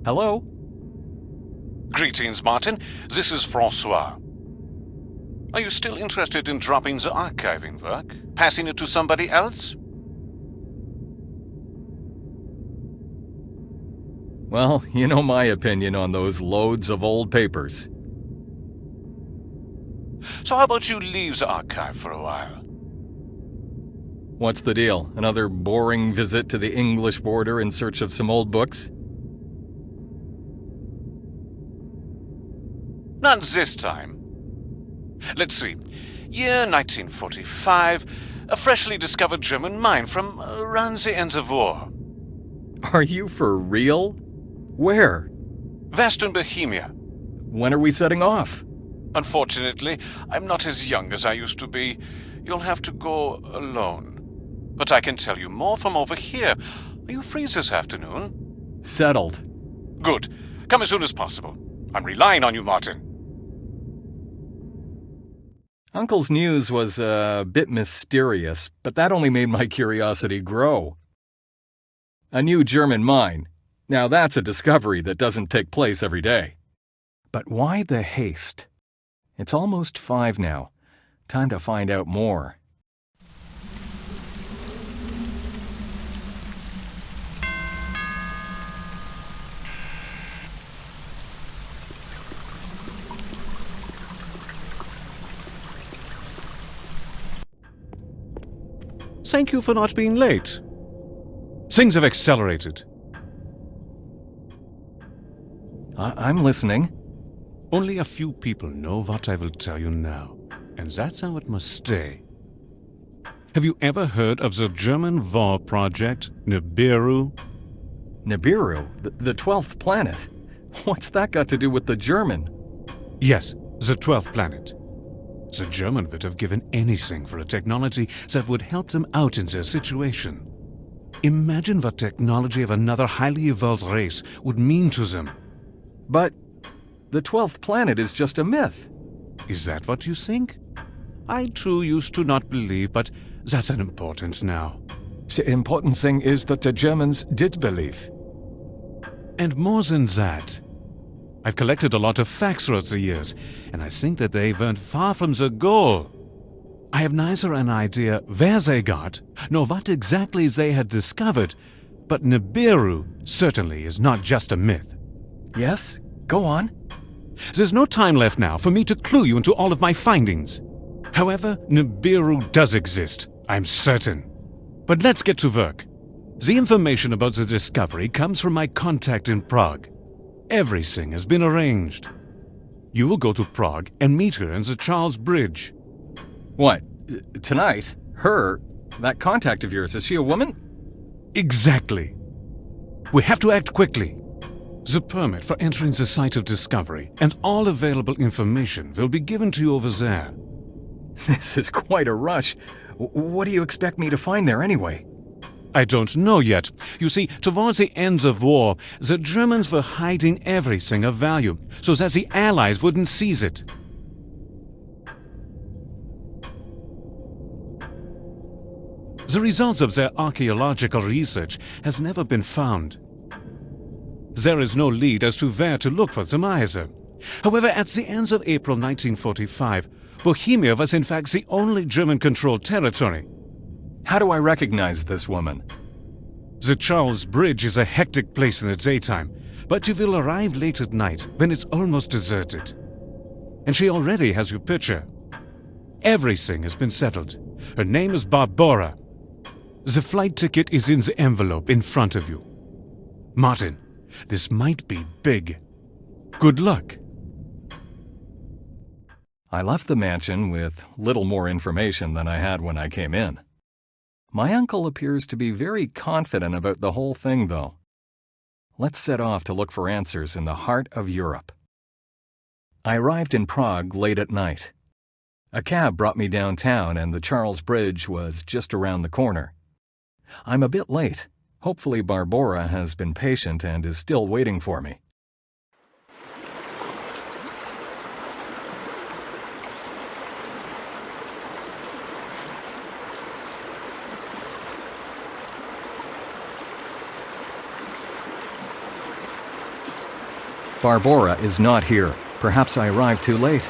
Hello? Greetings, Martin. This is Francois. Are you still interested in dropping the archiving work? Passing it to somebody else? Well, you know my opinion on those loads of old papers. So how about you leave the archive for a while? What's the deal? Another boring visit to the English border in search of some old books? Not this time. Let's see. Year 1945. A freshly discovered German mine from around the end of war. Are you for real? Where? Western Bohemia. When are we setting off? Unfortunately, I'm not as young as I used to be. You'll have to go alone. But I can tell you more from over here. Are you free this afternoon? Settled. Good. Come as soon as possible. I'm relying on you, Martin. Uncle's news was a bit mysterious, but that only made my curiosity grow. A new German mine. Now that's a discovery that doesn't take place every day. But why the haste? It's almost 5 now. Time to find out more. Thank you for not being late. Things have accelerated. I'm listening. Only a few people know what I will tell you now, and that's how it must stay. Have you ever heard of the German war project, Nibiru? Nibiru? The 12th planet? What's that got to do with the German? Yes, the 12th planet. The German would have given anything for a technology that would help them out in their situation. Imagine what technology of another highly evolved race would mean to them. But the 12th planet is just a myth. Is that what you think? I too used to not believe, but that's unimportant now. The important thing is that the Germans did believe. And more than that, I've collected a lot of facts throughout the years, and I think that they weren't far from the goal. I have neither an idea where they got, nor what exactly they had discovered, but Nibiru certainly is not just a myth. Yes? Go on. There's no time left now for me to clue you into all of my findings. However, Nibiru does exist, I'm certain. But let's get to work. The information about the discovery comes from my contact in Prague. Everything has been arranged. You will go to Prague and meet her in the Charles Bridge. What? Tonight? Her? That contact of yours, is she a woman? Exactly. We have to act quickly. The permit for entering the site of discovery and all available information will be given to you over there. This is quite a rush. What do you expect me to find there anyway? I don't know yet. You see, towards the end of war, the Germans were hiding everything of value so that the Allies wouldn't seize it. The results of their archaeological research has never been found. There is no lead as to where to look for them either. However, at the end of April 1945, Bohemia was in fact the only German-controlled territory. How do I recognize this woman? The Charles Bridge is a hectic place in the daytime, but you will arrive late at night when it's almost deserted. And she already has your picture. Everything has been settled. Her name is Barbara. The flight ticket is in the envelope in front of you. Martin, this might be big. Good luck. I left the mansion with little more information than I had when I came in. My uncle appears to be very confident about the whole thing, though. Let's set off to look for answers in the heart of Europe. I arrived in Prague late at night. A cab brought me downtown and the Charles Bridge was just around the corner. I'm a bit late. Hopefully Barbara has been patient and is still waiting for me. Barbora is not here. Perhaps I arrived too late.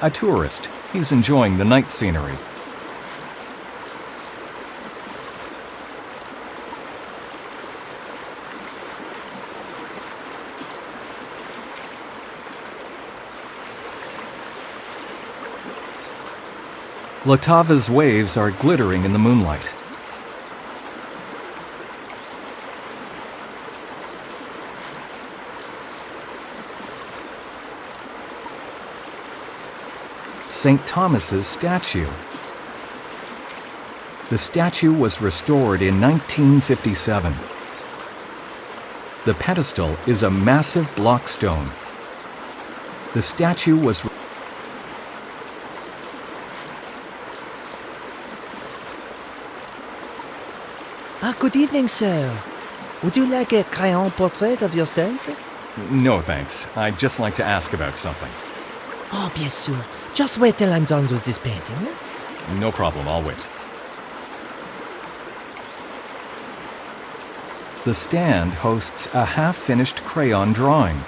A tourist. He's enjoying the night scenery. Vltava's waves are glittering in the moonlight. St. Thomas's statue. The statue was restored in 1957. The pedestal is a massive block stone. The statue was Good evening, sir. Would you like a crayon portrait of yourself? No thanks. I'd just like to ask about something. Oh, bien sûr. Just wait till I'm done with this painting. No problem, I'll wait. The stand hosts a half-finished crayon drawing.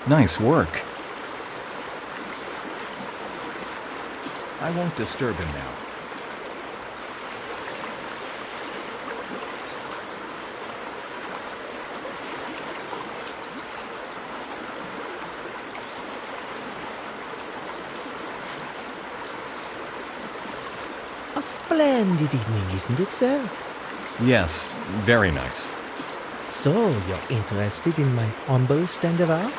Nice work. I won't disturb him now. A splendid evening, isn't it, sir? Yes, very nice. So, you're interested in my humble stand of art?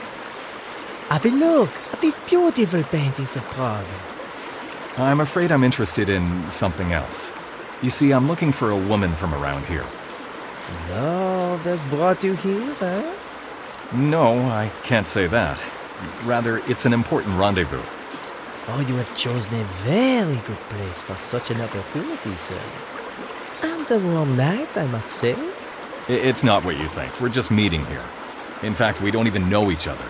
Have a look at these beautiful paintings of Prague. I'm afraid I'm interested in something else. You see, I'm looking for a woman from around here. Love has brought you here, huh? No, I can't say that. Rather, it's an important rendezvous. Oh, you have chosen a very good place for such an opportunity, sir. And a warm night, I must say. It's not what you think. We're just meeting here. In fact, we don't even know each other.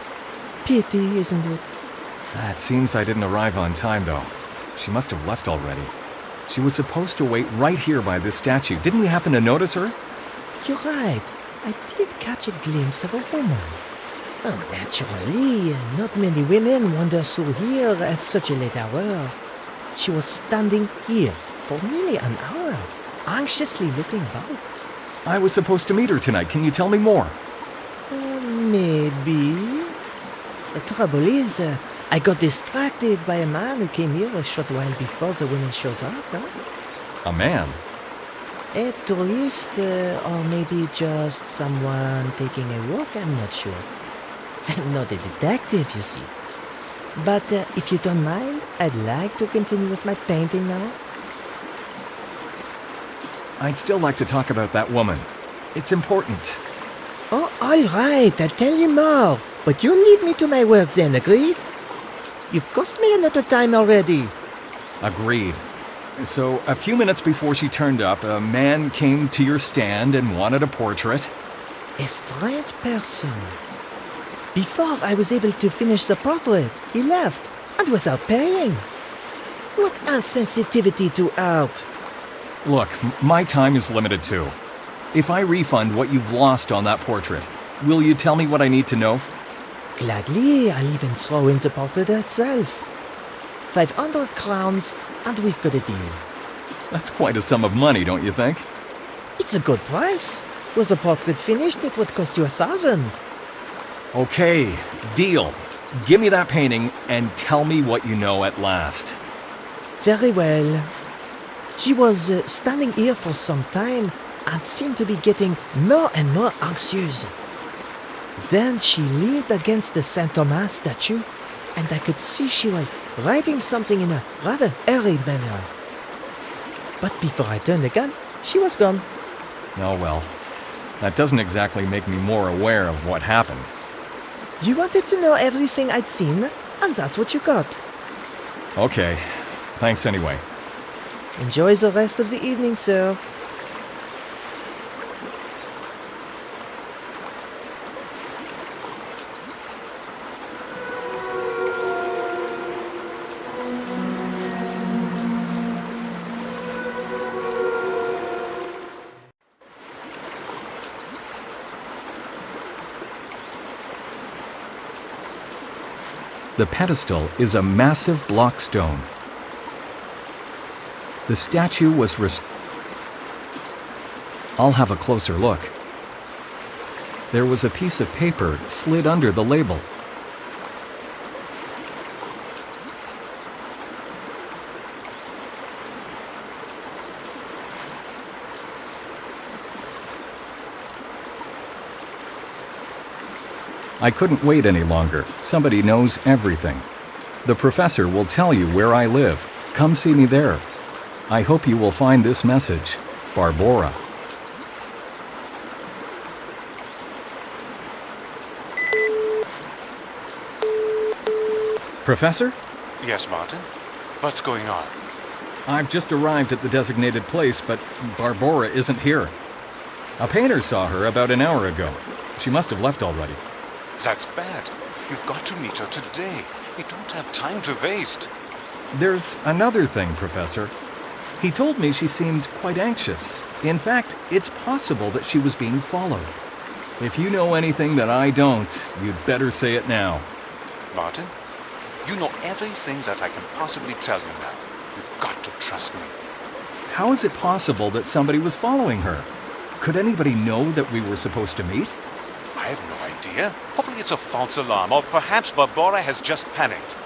Pity, isn't it? It seems I didn't arrive on time, though. She must have left already. She was supposed to wait right here by this statue. Didn't we happen to notice her? You're right. I did catch a glimpse of a woman. Oh, naturally, not many women wander through here at such a late hour. She was standing here for nearly an hour, anxiously looking about. I was supposed to meet her tonight. Can you tell me more? Maybe. The trouble is, I got distracted by a man who came here a short while before the woman shows up. A man? A tourist, or maybe just someone taking a walk, I'm not sure. I'm not a detective, you see. But if you don't mind, I'd like to continue with my painting now. I'd still like to talk about that woman. It's important. Oh, all right, I'll tell you more. But you leave me to my work then, agreed? You've cost me a lot of time already. Agreed. So, a few minutes before she turned up, a man came to your stand and wanted a portrait. A strange person. Before I was able to finish the portrait, he left, and without paying. What insensitivity to art. Look, my time is limited too. If I refund what you've lost on that portrait, will you tell me what I need to know? Gladly, I'll even throw in the portrait itself. 500 crowns, and we've got a deal. That's quite a sum of money, don't you think? It's a good price. Was the portrait finished, it would cost you 1,000. Okay, deal. Give me that painting and tell me what you know at last. Very well. She was standing here for some time and seemed to be getting more and more anxious. Then she leaned against the St. Thomas statue, and I could see she was writing something in a rather hurried manner. But before I turned again, she was gone. Oh well, that doesn't exactly make me more aware of what happened. You wanted to know everything I'd seen, and that's what you got. Okay, thanks anyway. Enjoy the rest of the evening, sir. The pedestal is a massive block stone. The statue was I'll have a closer look. There was a piece of paper slid under the label. I couldn't wait any longer. Somebody knows everything. The professor will tell you where I live. Come see me there. I hope you will find this message. Barbora. Professor? Yes, Martin? What's going on? I've just arrived at the designated place, but Barbora isn't here. A painter saw her about an hour ago. She must have left already. That's bad. You've got to meet her today. We don't have time to waste. There's another thing, Professor. He told me she seemed quite anxious. In fact, it's possible that she was being followed. If you know anything that I don't, you'd better say it now. Martin, you know everything that I can possibly tell you now. You've got to trust me. How is it possible that somebody was following her? Could anybody know that we were supposed to meet? I have no idea. Hopefully it's a false alarm, or perhaps Barbora has just panicked.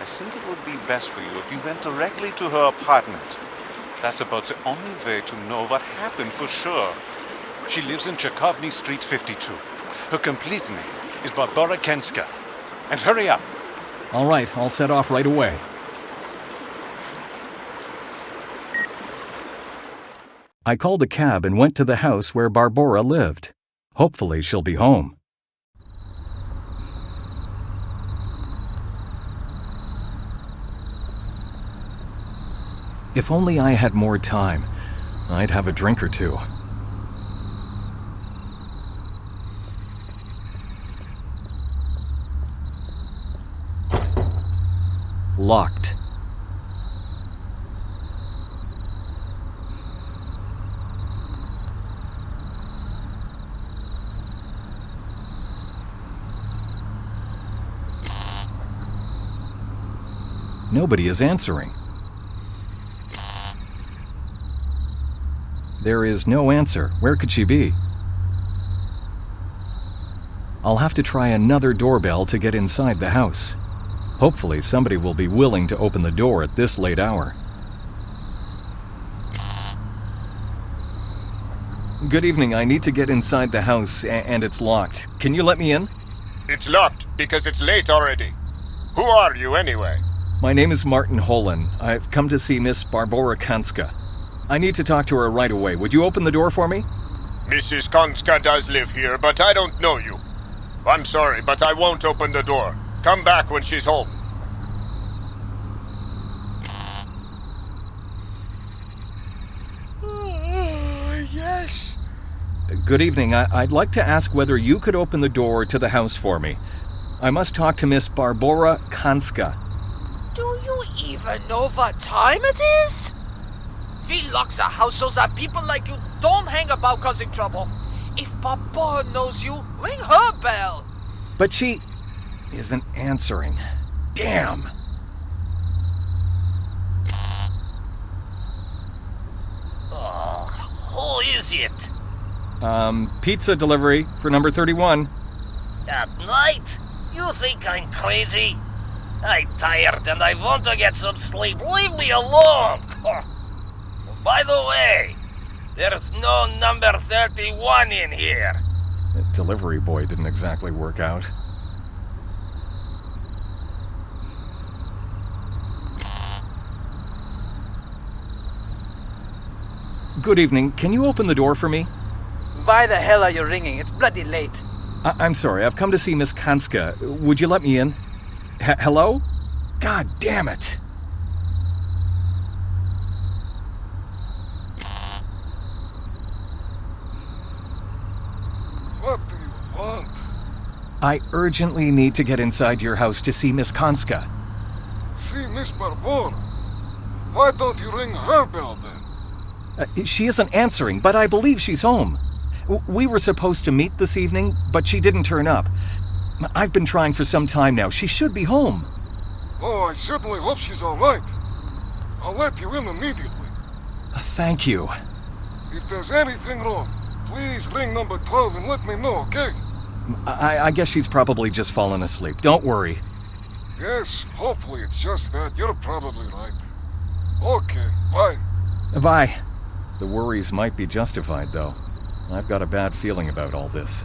I think it would be best for you if you went directly to her apartment. That's about the only way to know what happened for sure. She lives in Tchaikovsky Street 52. Her complete name is Barbora Kenska. And hurry up. All right, I'll set off right away. I called a cab and went to the house where Barbora lived. Hopefully she'll be home. If only I had more time, I'd have a drink or two. Locked. Nobody is answering. There is no answer. Where could she be? I'll have to try another doorbell to get inside the house. Hopefully somebody will be willing to open the door at this late hour. Good evening. I need to get inside the house and it's locked. Can you let me in? It's locked because it's late already. Who are you anyway? My name is Martin Holen. I've come to see Miss Barbora Kanska. I need to talk to her right away. Would you open the door for me? Mrs. Kanska does live here, but I don't know you. I'm sorry, but I won't open the door. Come back when she's home. Yes. Good evening. I'd like to ask whether you could open the door to the house for me. I must talk to Miss Barbora Kanska. Do you even know what time it is? We lock the house so that people like you don't hang about causing trouble. If Barbora knows you, ring her bell. But she isn't answering. Damn! Who is it? Pizza delivery for number 31. At night? You think I'm crazy? I'm tired and I want to get some sleep. Leave me alone! By the way, there's no number 31 in here. The delivery boy didn't exactly work out. Good evening. Can you open the door for me? Why the hell are you ringing? It's bloody late. I'm sorry. I've come to see Miss Kanska. Would you let me in? Hello? God damn it! What do you want? I urgently need to get inside your house to see Miss Kanska. See Miss Barbora. Why don't you ring her bell then? She isn't answering, but I believe she's home. We were supposed to meet this evening, but she didn't turn up. I've been trying for some time now. She should be home. Oh, I certainly hope she's all right. I'll let you in immediately. Thank you. If there's anything wrong, please ring number 12 and let me know, okay? I guess she's probably just fallen asleep. Don't worry. Yes, hopefully it's just that. You're probably right. Okay, bye. Bye. The worries might be justified, though. I've got a bad feeling about all this.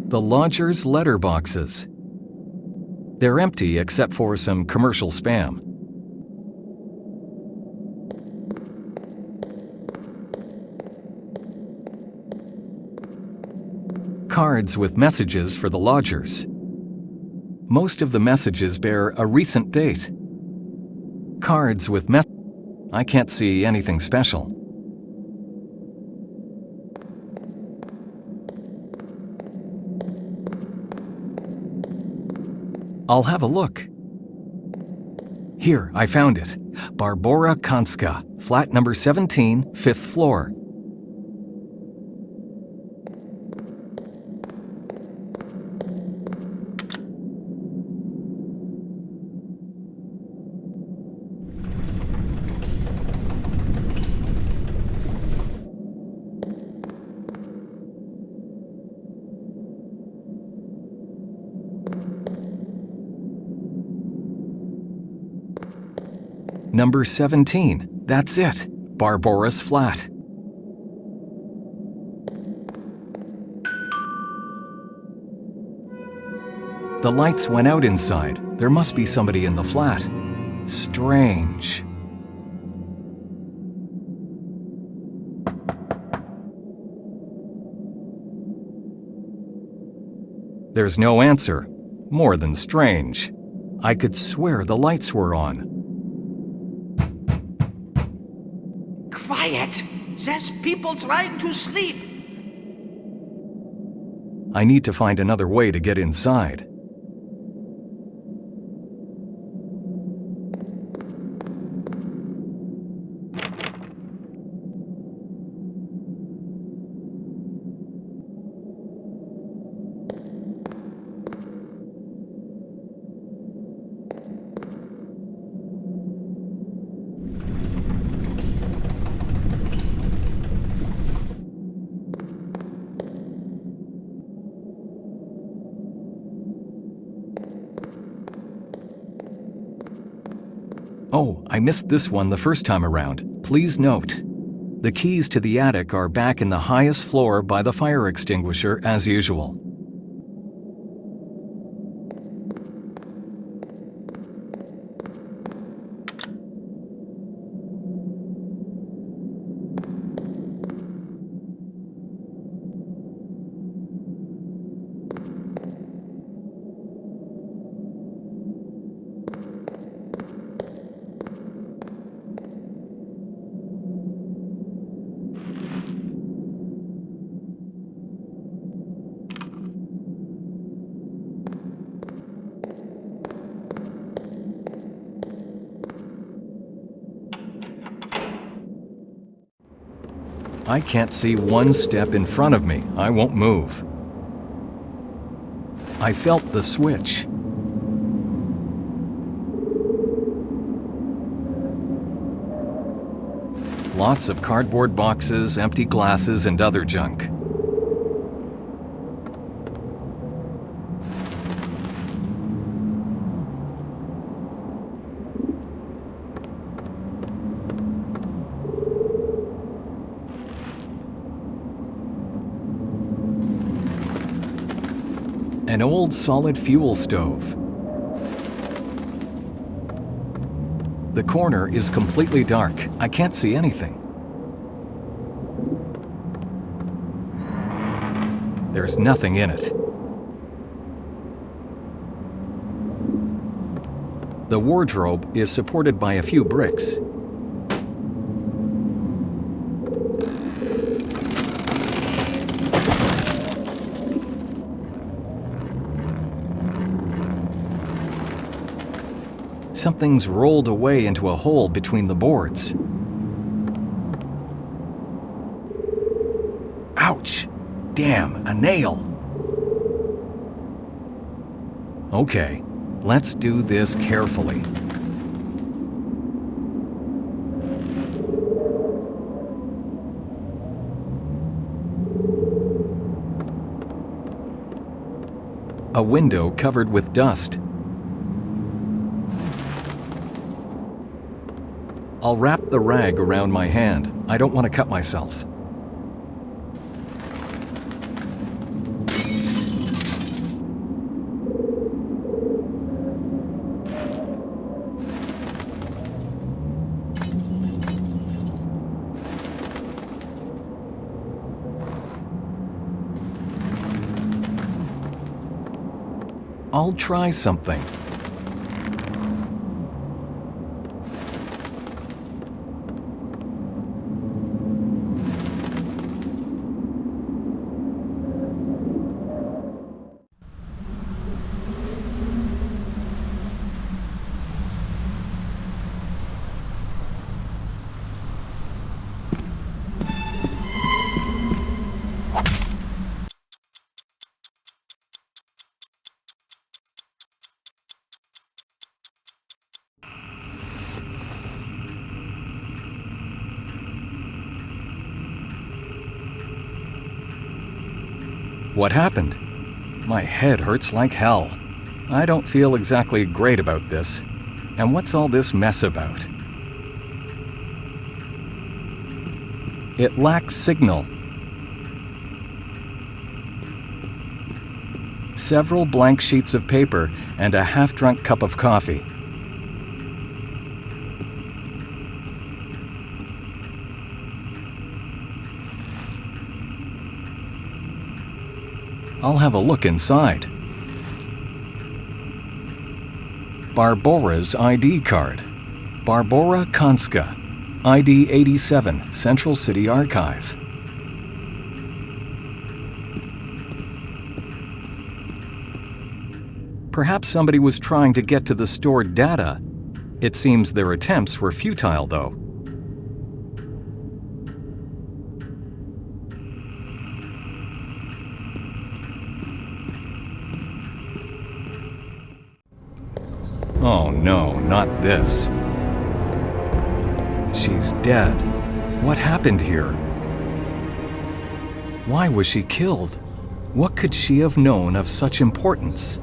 The lodgers' letterboxes. They're empty except for some commercial spam. Cards with messages for the lodgers. Most of the messages bear a recent date. Cards with I can't see anything special. I'll have a look. Here, I found it. Barbora Kanska, flat number 17, 5th floor. Number 17. That's it. Barbora's flat. The lights went out inside. There must be somebody in the flat. Strange. There's no answer. More than strange. I could swear the lights were on. Quiet! There's people trying to sleep! I need to find another way to get inside. Oh, I missed this one the first time around. Please note. The keys to the attic are back in the highest floor by the fire extinguisher as usual. I can't see one step in front of me. I won't move. I felt the switch. Lots of cardboard boxes, empty glasses, and other junk. An old solid fuel stove. The corner is completely dark. I can't see anything. There's nothing in it. The wardrobe is supported by a few bricks. Something's rolled away into a hole between the boards. Ouch! Damn, a nail! Okay, let's do this carefully. A window covered with dust. I'll wrap the rag around my hand. I don't want to cut myself. I'll try something. What happened? My head hurts like hell. I don't feel exactly great about this. And what's all this mess about? It lacks signal. Several blank sheets of paper and a half-drunk cup of coffee. I'll have a look inside. Barbora's ID card. Barbora Konska, ID 87, Central City Archive. Perhaps somebody was trying to get to the stored data. It seems their attempts were futile, though. Oh no, not this. She's dead. What happened here? Why was she killed? What could she have known of such importance?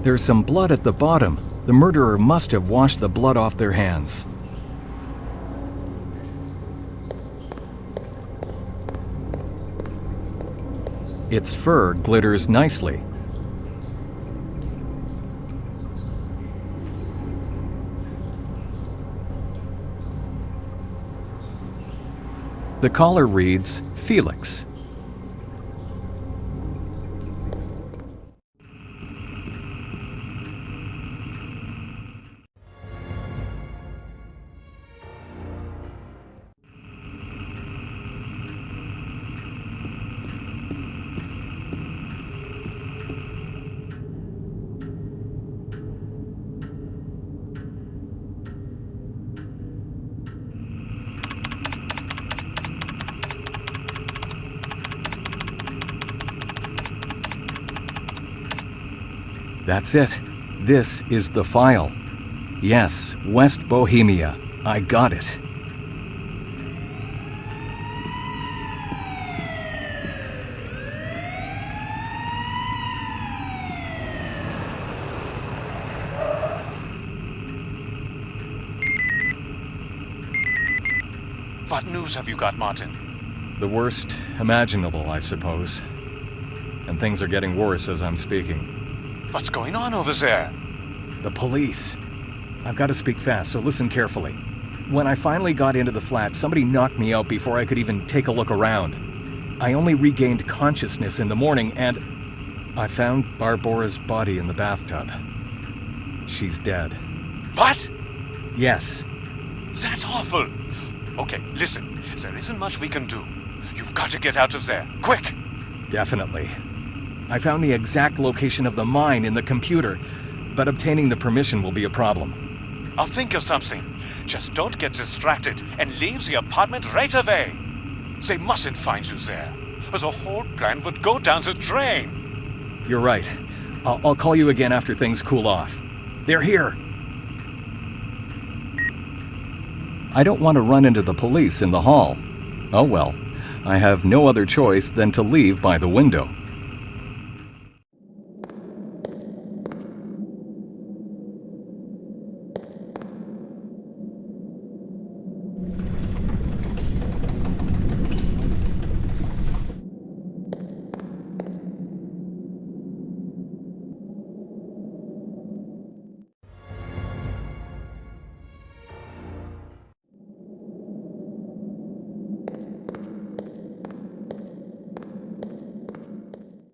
There's some blood at the bottom. The murderer must have washed the blood off their hands. Its fur glitters nicely. The collar reads, Felix. That's it. This is the file. Yes, West Bohemia. I got it. What news have you got, Martin? The worst imaginable, I suppose. And things are getting worse as I'm speaking. What's going on over there? The police. I've got to speak fast, so listen carefully. When I finally got into the flat, somebody knocked me out before I could even take a look around. I only regained consciousness in the morning, and I found Barbora's body in the bathtub. She's dead. What? Yes. That's awful. Okay, listen. There isn't much we can do. You've got to get out of there. Quick! Definitely. I found the exact location of the mine in the computer, but obtaining the permission will be a problem. I'll think of something. Just don't get distracted and leave the apartment right away. They mustn't find you there. The whole plan would go down the drain. You're right. I'll call you again after things cool off. They're here! I don't want to run into the police in the hall. Oh well, I have no other choice than to leave by the window.